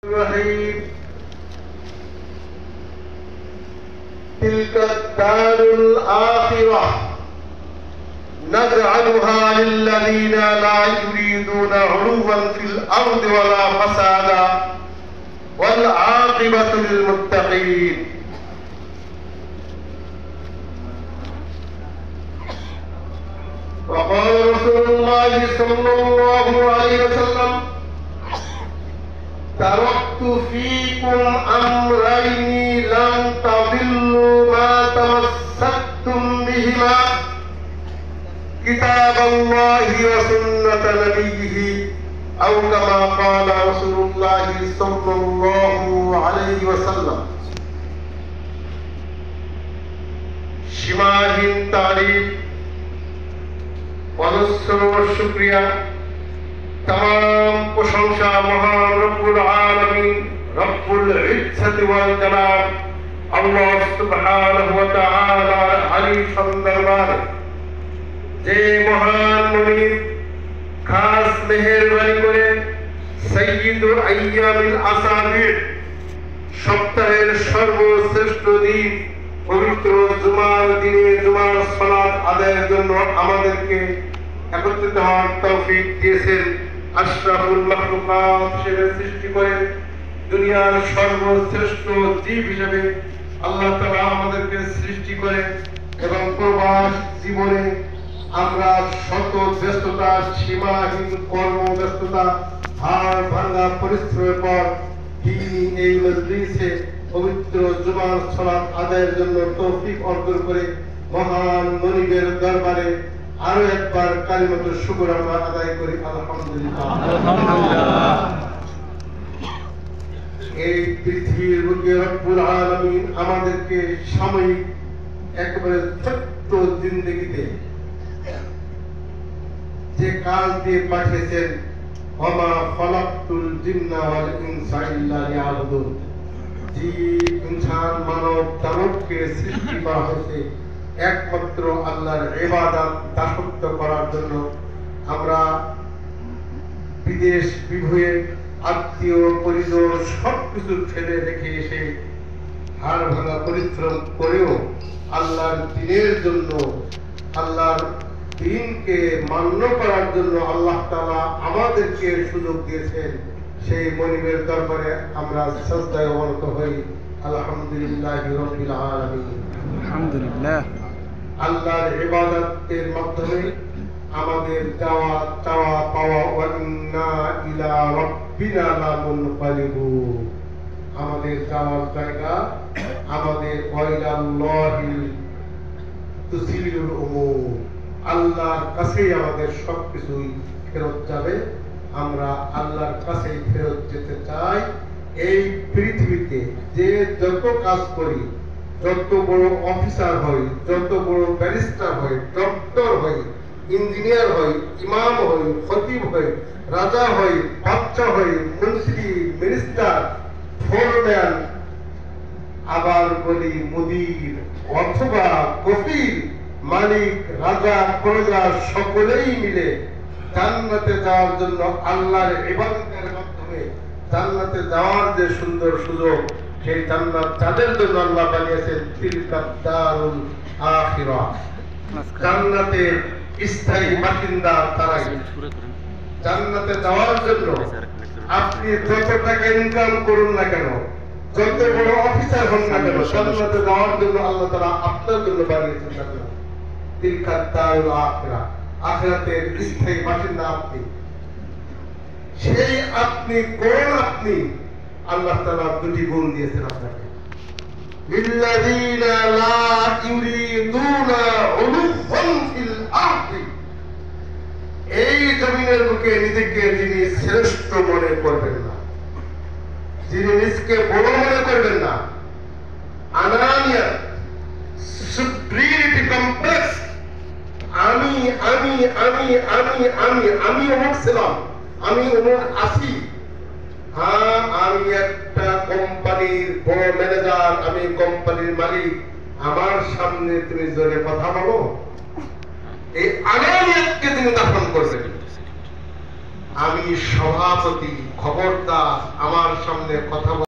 الرحيم تلك الدار الآخرة نجعلها للذين لا يريدون علوا في الأرض ولا فسادا والعاقبة للمتقين وقال رسول الله صلى الله عليه وسلم تركت فيكم أمرين لن تضلوا ما تمسكتم بهما كتاب الله وسنة نبيه أو كما قال رسول الله صلى الله عليه وسلم সীমাহীন তারিফ অজস্র শুকরিয়া तमाम प्रशंसा महान रब्बुल आलमीन रब्बुल इज्जत वल जलाल अल्लाह सुब्हानहु व तआला अली दरबार जे महान मुनीब खास मेहरबानी करे सय्यिदुल अय्यामिल असाबिर সপ্তাহের সর্বশ্রেষ্ঠ দিন পবিত্র জুমার দিনে জুমার সালাত আদায়ের জন্য আমাদেরকে একত্রিত হওয়ার তৌফিক দিয়েছেন। আশরাফুল মাখলুকাত হিসেবে সৃষ্টি করে দুনিয়ার সর্বশ্রেষ্ঠ জীব হিসেবে আল্লাহ তাআলা আমাদেরকে সৃষ্টি করে এবং প্রবাস জীবনে আমরা শত ব্যস্ততা সীমাহীন কর্মব্যস্ততা হাড় ভাঙা পরিশ্রমের পর তিনি এই মজলিসে পবিত্র জুমার সালাত আদায়ের জন্য তৌফিক অর্জন করে মহান মনিবের দরবারে আরো একবার কালিমাতুল শুকর আমরা আদায় করি আলহামদুলিল্লাহ। এই পৃথিবীর বুকে রব্বুল আলামিন আমাদেরকে সাময়িক একেবারে ছোট্ট জিন্দেগিতে যে কাজ দিয়ে পাঠিয়েছেন ওমা খালাকতুল জিন্না ওয়াল ইনসা ইল্লা লিয়াবুদুন, জিন ইনসান মানব দানবকে সৃষ্টি করা হয়েছে একমাত্র আল্লাহর ইবাদত দাসত্ব করার জন্য। আমরা বিদেশ বিভুঁয়ে আত্মীয় পরিজন সবকিছু ফেলে রেখে এসে হাড় ভাঙা পরিশ্রম করেও আল্লাহর দ্বীনের জন্য আল্লাহর দ্বীনকে মান্য করার জন্য আল্লাহ তাআলা আমাদেরকে সুযোগ দিয়েছেন। সেই মনিবের দরবারে আমরা সাজদায় অবনত হই আলহামদুলিল্লাহি রাব্বিল আলামিন। আলহামদুলিল্লাহ। আল্লাহর ইবাদতের মাধ্যমে আমাদের চাওয়া পাওয়া ওয়া ইন্না ইলা রাব্বিনা লামুনকালিবুন, আমাদের যাওয়ার জায়গা আমাদের ওয়াইলাল্লাহি তুসিলুল উমুর, আল্লাহর কাছেই আমাদের সবকিছুই ফেরত যাবে। আমরা আল্লাহর কাছেই ফেরত যেতে চাই। এই পৃথিবীতে যে যত কাজ করি, যত বড় অফিসার হই, যত বড় ব্যারিস্টার হই, ডক্টর হই, ইঞ্জিনিয়ার হই, ইমাম হই, খতিব হই, রাজা হই, বাদশা হই, মন্ত্রী, মিনিস্টার, ফোরম্যান, আবার বলি মুদির অথবা কফিল, মালিক, রাজা, প্রজা সকলেই মিলে জান্নাতে যাওয়ার জন্য আল্লাহর ইবাদতের মাধ্যমে জান্নাতে যাওয়ার যে সুন্দর সুযোগ, সেই জান্নাত যাদের জন্য আল্লাহ বানিয়েছেন তিলকা দারুল আখিরা, জান্নাতের স্থায়ী বাসিন্দা তারাই। জান্নাতে যাওয়ার জন্য আপনি যত টাকা ইনকাম করুন না কেন, যত বড় অফিসার হন না কেন, জান্নাতে যাওয়ার জন্য আল্লাহ তাআলা আপনার জন্য বানিয়েছেন জান্নাত। তিলকা দারুল আখিরা, আখিরাতের স্থায়ী বাসিন্দা আপনি। সেই আপনি কোন আপনি আল্লাহ তাআলা দুটি গুণ দিয়েছেন আপনাকে। লিল্লাযীনা লা ইউরিদুনা উলুফান ফিল আরদি, এই জমিনের বুকে নিজেকে যিনি শ্রেষ্ঠ মনে করবেন না, যিনি নিজকে বড় মনে করবেন না, আনানিয়াত, সুপ্রিয়রিটি কমপ্লেক্স, আমি আমি আমি আমি আমি আমি অমুক ছিলাম, আমি অমুক আছি, হ্যাঁ আমি একটা কোম্পানির বড় ম্যানেজার, আমি কোম্পানির মালিক, আমার সামনে তুমি জোরে কথা বলো, এই আনানিয়াতকে তিনি দাফন করবেন। আমি সভাপতি, খবরদার আমার সামনে কথা